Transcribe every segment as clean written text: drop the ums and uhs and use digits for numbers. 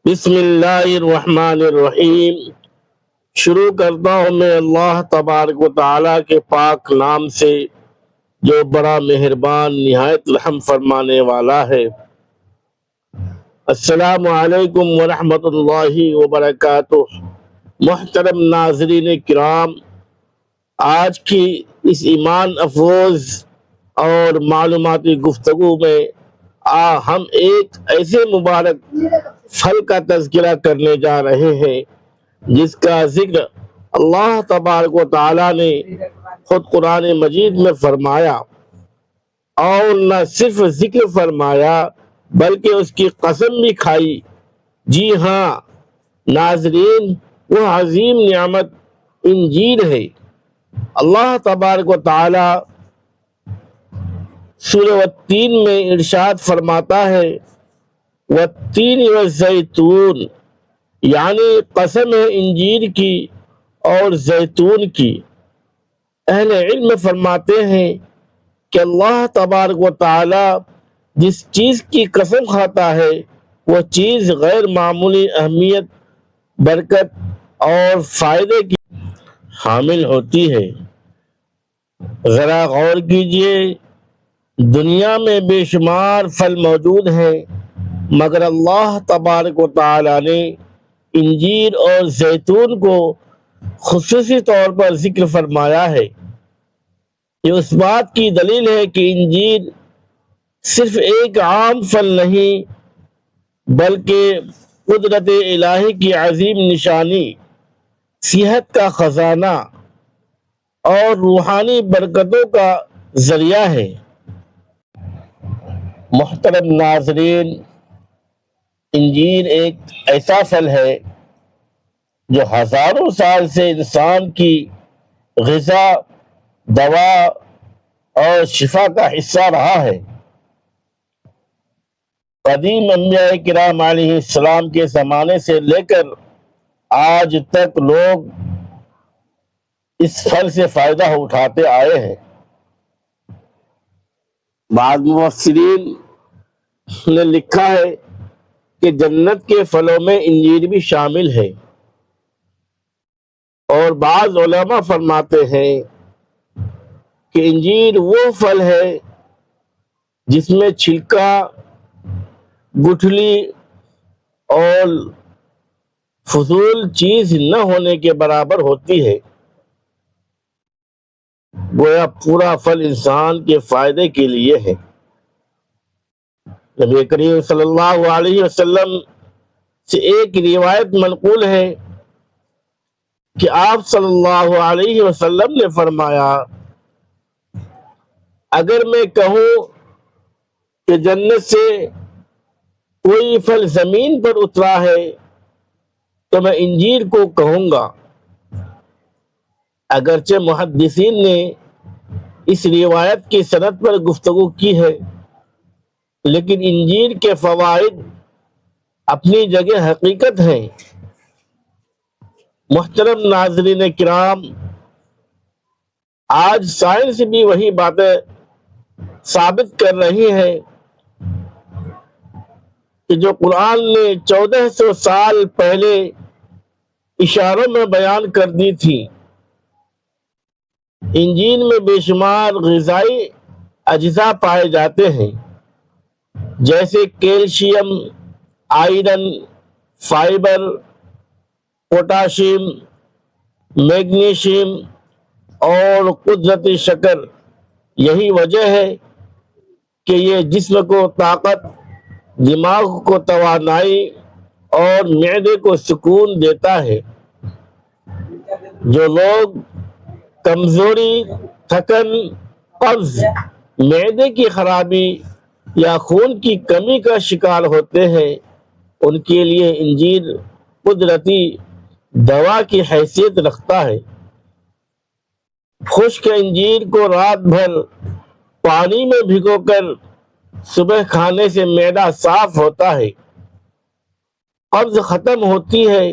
بسم اللہ الرحمن الرحیم۔ شروع کرتا ہوں میں اللہ تبارک و تعالیٰ کے پاک نام سے جو بڑا مہربان نہایت رحم فرمانے والا ہے۔ السلام علیکم ورحمۃ اللہ وبرکاتہ۔ محترم ناظرین کرام، آج کی اس ایمان افروز اور معلوماتی گفتگو میں ہم ایک ایسے مبارک پھل کا تذکرہ کرنے جا رہے ہیں جس کا ذکر اللہ تبارک و تعالیٰ نے خود قرآن مجید میں فرمایا، اور نہ صرف ذکر فرمایا بلکہ اس کی قسم بھی کھائی۔ جی ہاں ناظرین، وہ عظیم نعمت انجیل ہے۔ اللہ تبارک و تعالیٰ سورہ والتین میں ارشاد فرماتا ہے، والتین والزیتون، یعنی قسم ہے انجیر کی اور زیتون کی۔ اہل علم فرماتے ہیں کہ اللہ تبارک و تعالی جس چیز کی قسم کھاتا ہے وہ چیز غیر معمولی اہمیت، برکت اور فائدے کی حامل ہوتی ہے۔ ذرا غور کیجئے، دنیا میں بے شمار پھل موجود ہیں، مگر اللہ تبارک و تعالی نے انجیر اور زیتون کو خصوصی طور پر ذکر فرمایا ہے۔ یہ اس بات کی دلیل ہے کہ انجیر صرف ایک عام پھل نہیں بلکہ قدرت الہی کی عظیم نشانی، صحت کا خزانہ اور روحانی برکتوں کا ذریعہ ہے۔ محترم ناظرین، انجیر ایک ایسا پھل ہے جو ہزاروں سال سے انسان کی غذا، دوا اور شفا کا حصہ رہا ہے۔ قدیم انبیاء کرام علیہ السلام کے زمانے سے لے کر آج تک لوگ اس پھل سے فائدہ اٹھاتے آئے ہیں۔ بعض مفسرین نے لکھا ہے کہ جنت کے پھلوں میں انجیر بھی شامل ہے، اور بعض علماء فرماتے ہیں کہ انجیر وہ پھل ہے جس میں چھلکا، گٹھلی اور فضول چیز نہ ہونے کے برابر ہوتی ہے۔ گویا پورا پھل انسان کے فائدے کے لیے ہے۔ نبی کریم صلی اللہ علیہ وسلم سے ایک روایت منقول ہے کہ آپ صلی اللہ علیہ وسلم نے فرمایا، اگر میں کہوں کہ جنت سے کوئی پھل زمین پر اترا ہے تو میں انجیر کو کہوں گا۔ اگرچہ محدثین نے اس روایت کی سند پر گفتگو کی ہے، لیکن انجیر کے فوائد اپنی جگہ حقیقت ہیں۔ محترم ناظرین کرام، آج سائنس بھی وہی باتیں ثابت کر رہی ہے کہ جو قرآن نے 1400 سال پہلے اشاروں میں بیان کر دی تھی۔ انجیر میں بے شمار غذائی اجزاء پائے جاتے ہیں، جیسے calcium, iron, fibre, potassium, magnesium اور قدرتی شکر۔ یہی وجہ ہے کہ یہ جسم کو طاقت، دماغ کو توانائی اور معدے کو سکون دیتا ہے۔ جو لوگ کمزوری، تھکن، قبض، معدے کی خرابی یا خون کی کمی کا شکار ہوتے ہیں، ان کے لیے انجیر قدرتی دوا کی حیثیت رکھتا ہے۔ خشک انجیر کو رات بھر پانی میں بھگو کر صبح کھانے سے معدہ صاف ہوتا ہے، قبض ختم ہوتی ہے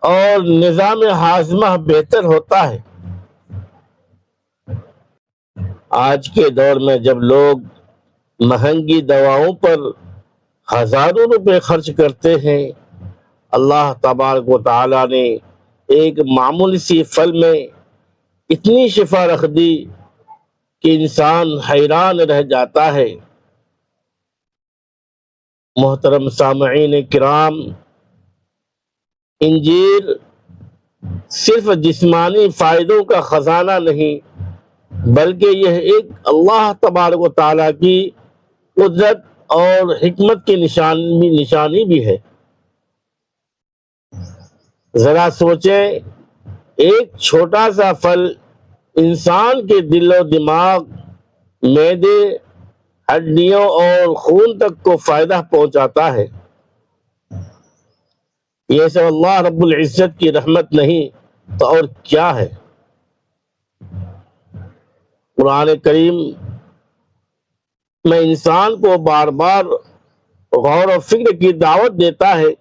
اور نظام ہاضمہ بہتر ہوتا ہے۔ آج کے دور میں جب لوگ مہنگی دواؤں پر ہزاروں روپے خرچ کرتے ہیں، اللہ تبارک و تعالیٰ نے ایک معمولی سی پھل میں اتنی شفا رکھ دی کہ انسان حیران رہ جاتا ہے۔ محترم سامعین کرام، انجیر صرف جسمانی فائدوں کا خزانہ نہیں، بلکہ یہ ایک اللہ تبارک و تعالیٰ کی قدرت اور حکمت کی نشانی بھی ہے۔ ذرا سوچیں، ایک چھوٹا سا پھل انسان کے دل و دماغ، معدے، ہڈیوں اور خون تک کو فائدہ پہنچاتا ہے۔ یہ سب اللہ رب العزت کی رحمت نہیں تو اور کیا ہے؟ قرآن کریم میں انسان کو بار بار غور و فکر کی دعوت دیتا ہے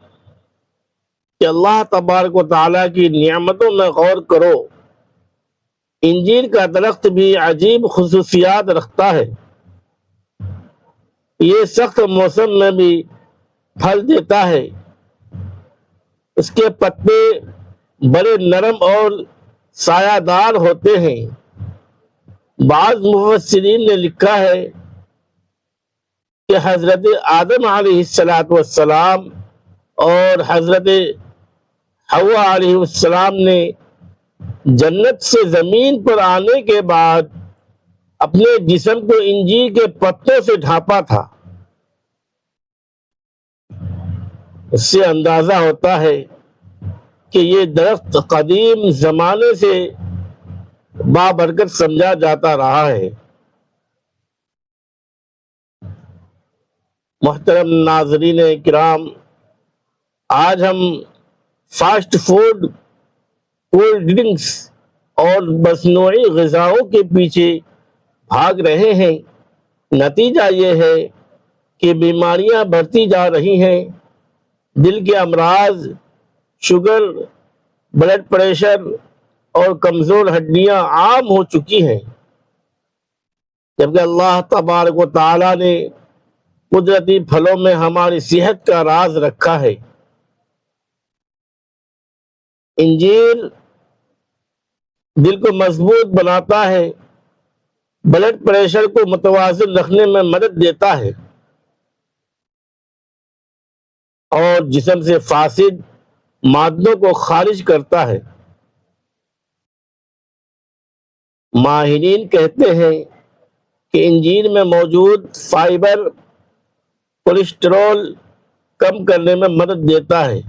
کہ اللہ تبارک و تعالیٰ کی نعمتوں میں غور کرو۔ انجیر کا درخت بھی عجیب خصوصیات رکھتا ہے۔ یہ سخت موسم میں بھی پھل دیتا ہے۔ اس کے پتے بڑے نرم اور سایہ دار ہوتے ہیں۔ بعض مفسرین نے لکھا ہے کہ حضرت آدم علیہ السلام اور حضرت حوا علیہ السلام نے جنت سے زمین پر آنے کے بعد اپنے جسم کو انجیر کے پتوں سے ڈھانپا تھا۔ اس سے اندازہ ہوتا ہے کہ یہ درخت قدیم زمانے سے بابرکت سمجھا جاتا رہا ہے۔ محترم ناظرین کرام، آج ہم فاسٹ فوڈ، کولڈ ڈرنکس اور مصنوعی غذاؤں کے پیچھے بھاگ رہے ہیں۔ نتیجہ یہ ہے کہ بیماریاں بڑھتی جا رہی ہیں۔ دل کے امراض، شوگر، بلڈ پریشر اور کمزور ہڈیاں عام ہو چکی ہیں، جبکہ اللہ تبارک و تعالیٰ نے قدرتی پھلوں میں ہماری صحت کا راز رکھا ہے۔ انجیر دل کو مضبوط بناتا ہے، بلڈ پریشر کو متوازن رکھنے میں مدد دیتا ہے اور جسم سے فاسد مادوں کو خارج کرتا ہے۔ ماہرین کہتے ہیں کہ انجیر میں موجود فائبر کولیسٹرول کم کرنے میں مدد دیتا ہے۔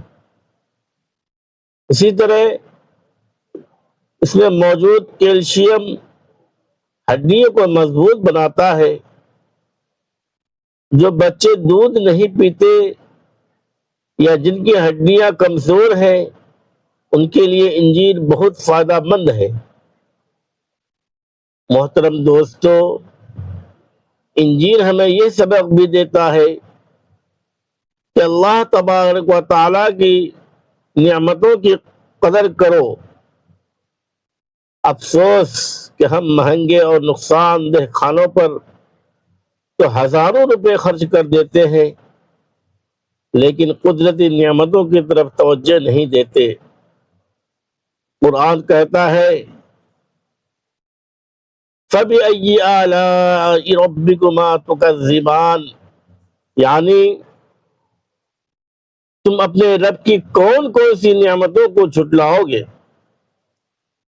اسی طرح اس میں موجود کیلشیم ہڈیوں کو مضبوط بناتا ہے۔ جو بچے دودھ نہیں پیتے یا جن کی ہڈیاں کمزور ہیں، ان کے لیے انجیر بہت فائدہ مند ہے۔ محترم دوستو، انجیر ہمیں یہ سبق بھی دیتا ہے کہ اللہ تبارک و تعالیٰ کی نعمتوں کی قدر کرو۔ افسوس کہ ہم مہنگے اور نقصان دہ کھانوں پر تو ہزاروں روپے خرچ کر دیتے ہیں، لیکن قدرتی نعمتوں کی طرف توجہ نہیں دیتے۔ قرآن کہتا ہے فَبِأَيِّ آلَاءِ رَبِّكُمَا تُكَذِّبَانِ، یعنی تم اپنے رب کی کون کون سی نعمتوں کو جھٹلاؤ گے۔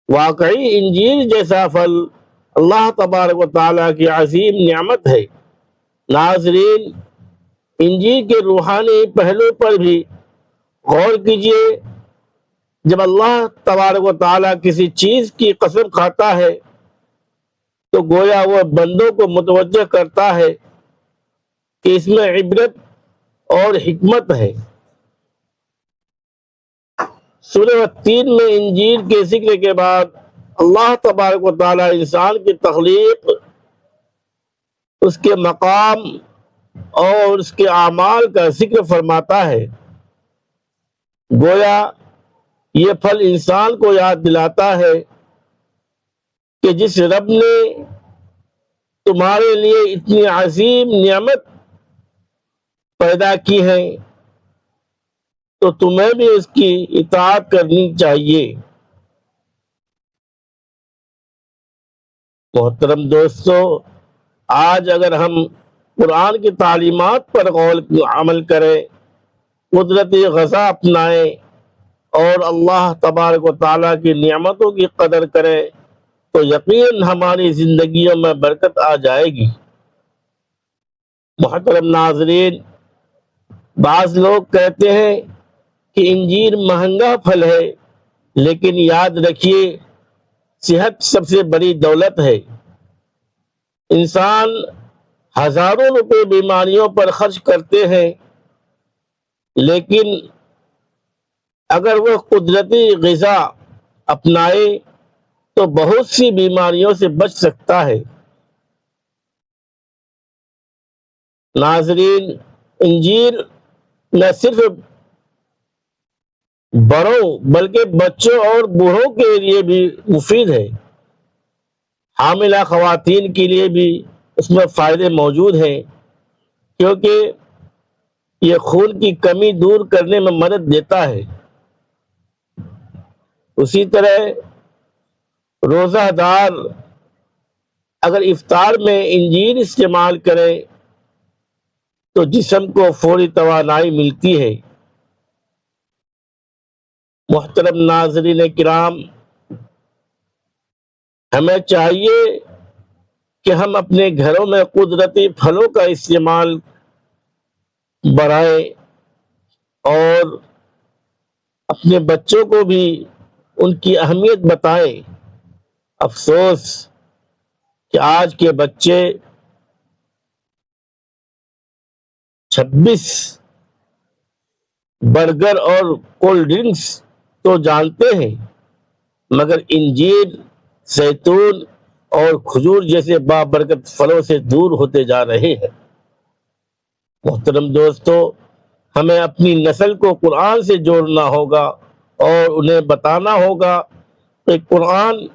واقعی انجیر جیسا پھل اللہ تبارک و تعالیٰ کی عظیم نعمت ہے۔ ناظرین، انجیر کے روحانی پہلو پر بھی غور کیجئے۔ جب اللہ تبارک و تعالیٰ کسی چیز کی قسم کھاتا ہے تو گویا وہ بندوں کو متوجہ کرتا ہے کہ اس میں عبرت اور حکمت ہے۔ سورہ التین میں انجیر کے ذکر کے بعد اللہ تبارک و تعالیٰ انسان کی تخلیق، اس کے مقام اور اس کے اعمال کا ذکر فرماتا ہے۔ گویا یہ پھل انسان کو یاد دلاتا ہے کہ جس رب نے تمہارے لیے اتنی عظیم نعمت پیدا کی ہیں تو تمہیں بھی اس کی اطاعت کرنی چاہیے۔ محترم دوستو، آج اگر ہم قرآن کی تعلیمات پر عمل کریں، قدرتی غذا اپنائیں اور اللہ تبارک و تعالیٰ کی نعمتوں کی قدر کریں تو یقیناً ہماری زندگیوں میں برکت آ جائے گی۔ محترم ناظرین، بعض لوگ کہتے ہیں کہ انجیر مہنگا پھل ہے، لیکن یاد رکھیے صحت سب سے بڑی دولت ہے۔ انسان ہزاروں روپے بیماریوں پر خرچ کرتے ہیں، لیکن اگر وہ قدرتی غذا اپنائے تو بہت سی بیماریوں سے بچ سکتا ہے۔ ناظرین، انجیر نہ صرف بڑوں بلکہ بچوں اور بوڑھوں کے لیے بھی مفید ہے۔ حاملہ خواتین کے لیے بھی اس میں فائدے موجود ہیں، کیونکہ یہ خون کی کمی دور کرنے میں مدد دیتا ہے۔ اسی طرح روزہ دار اگر افطار میں انجیر استعمال کرے تو جسم کو فوری توانائی ملتی ہے۔ محترم ناظرین کرام، ہمیں چاہیے کہ ہم اپنے گھروں میں قدرتی پھلوں کا استعمال بڑھائیں اور اپنے بچوں کو بھی ان کی اہمیت بتائیں۔ افسوس کہ آج کے بچے 26 برگر اور کولڈ ڈرنکس تو جانتے ہیں، مگر انجیر، زیتون اور کھجور جیسے بابرکت پھلوں سے دور ہوتے جا رہے ہیں۔ محترم دوستو، ہمیں اپنی نسل کو قرآن سے جوڑنا ہوگا اور انہیں بتانا ہوگا کہ قرآن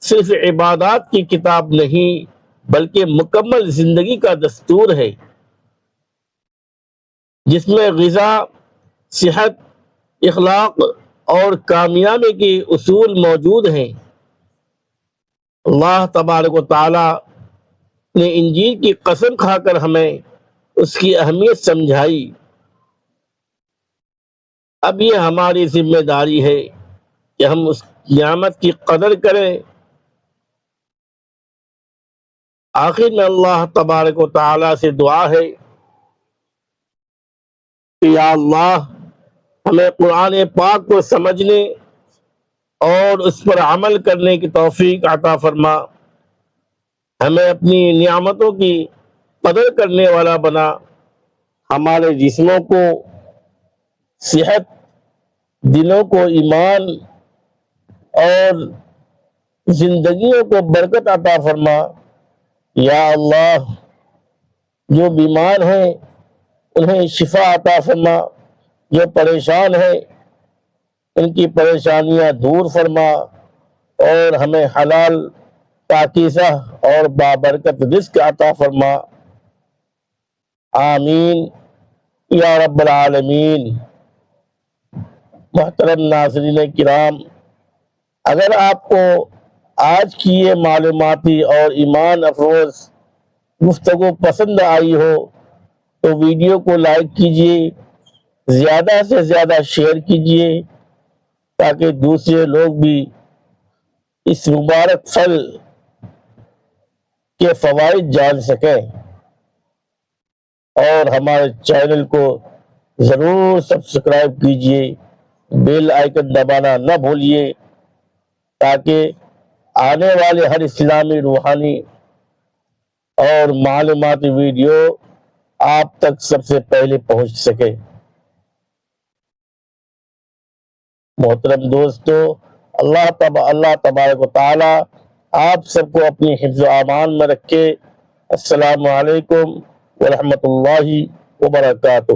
صرف عبادات کی کتاب نہیں بلکہ مکمل زندگی کا دستور ہے، جس میں غذا، صحت، اخلاق اور کامیابی کے اصول موجود ہیں۔ اللہ تبارک و تعالی نے انجیل کی قسم کھا کر ہمیں اس کی اہمیت سمجھائی۔ اب یہ ہماری ذمہ داری ہے کہ ہم اس نعمت کی قدر کریں۔ آخر میں اللہ تبارک و تعالی سے دعا ہے کہ یا اللہ، ہمیں قرآن پاک کو سمجھنے اور اس پر عمل کرنے کی توفیق عطا فرما، ہمیں اپنی نعمتوں کی قدر کرنے والا بنا، ہمارے جسموں کو صحت، دلوں کو ایمان اور زندگیوں کو برکت عطا فرما۔ یا اللہ، جو بیمار ہیں انہیں شفا عطا فرما، جو پریشان ہیں ان کی پریشانیاں دور فرما، اور ہمیں حلال، پاکیزہ اور بابرکت رزق عطا فرما۔ آمین یا رب العالمین۔ محترم ناظرین کرام، اگر آپ کو آج کی یہ معلوماتی اور ایمان افروز گفتگو پسند آئی ہو تو ویڈیو کو لائک کیجیے، زیادہ سے زیادہ شیئر کیجیے تاکہ دوسرے لوگ بھی اس مبارک پھل کے فوائد جان سکیں، اور ہمارے چینل کو ضرور سبسکرائب کیجیے، بیل آئیکن دبانا نہ بھولیے تاکہ آنے والے ہر اسلامی، روحانی اور معلوماتی ویڈیو آپ تک سب سے پہلے پہنچ سکے۔ محترم دوستو، اللہ تبارک و تعالی آپ سب کو اپنی حفظ و امان میں رکھے۔ السلام علیکم ورحمۃ اللہ وبرکاتہ۔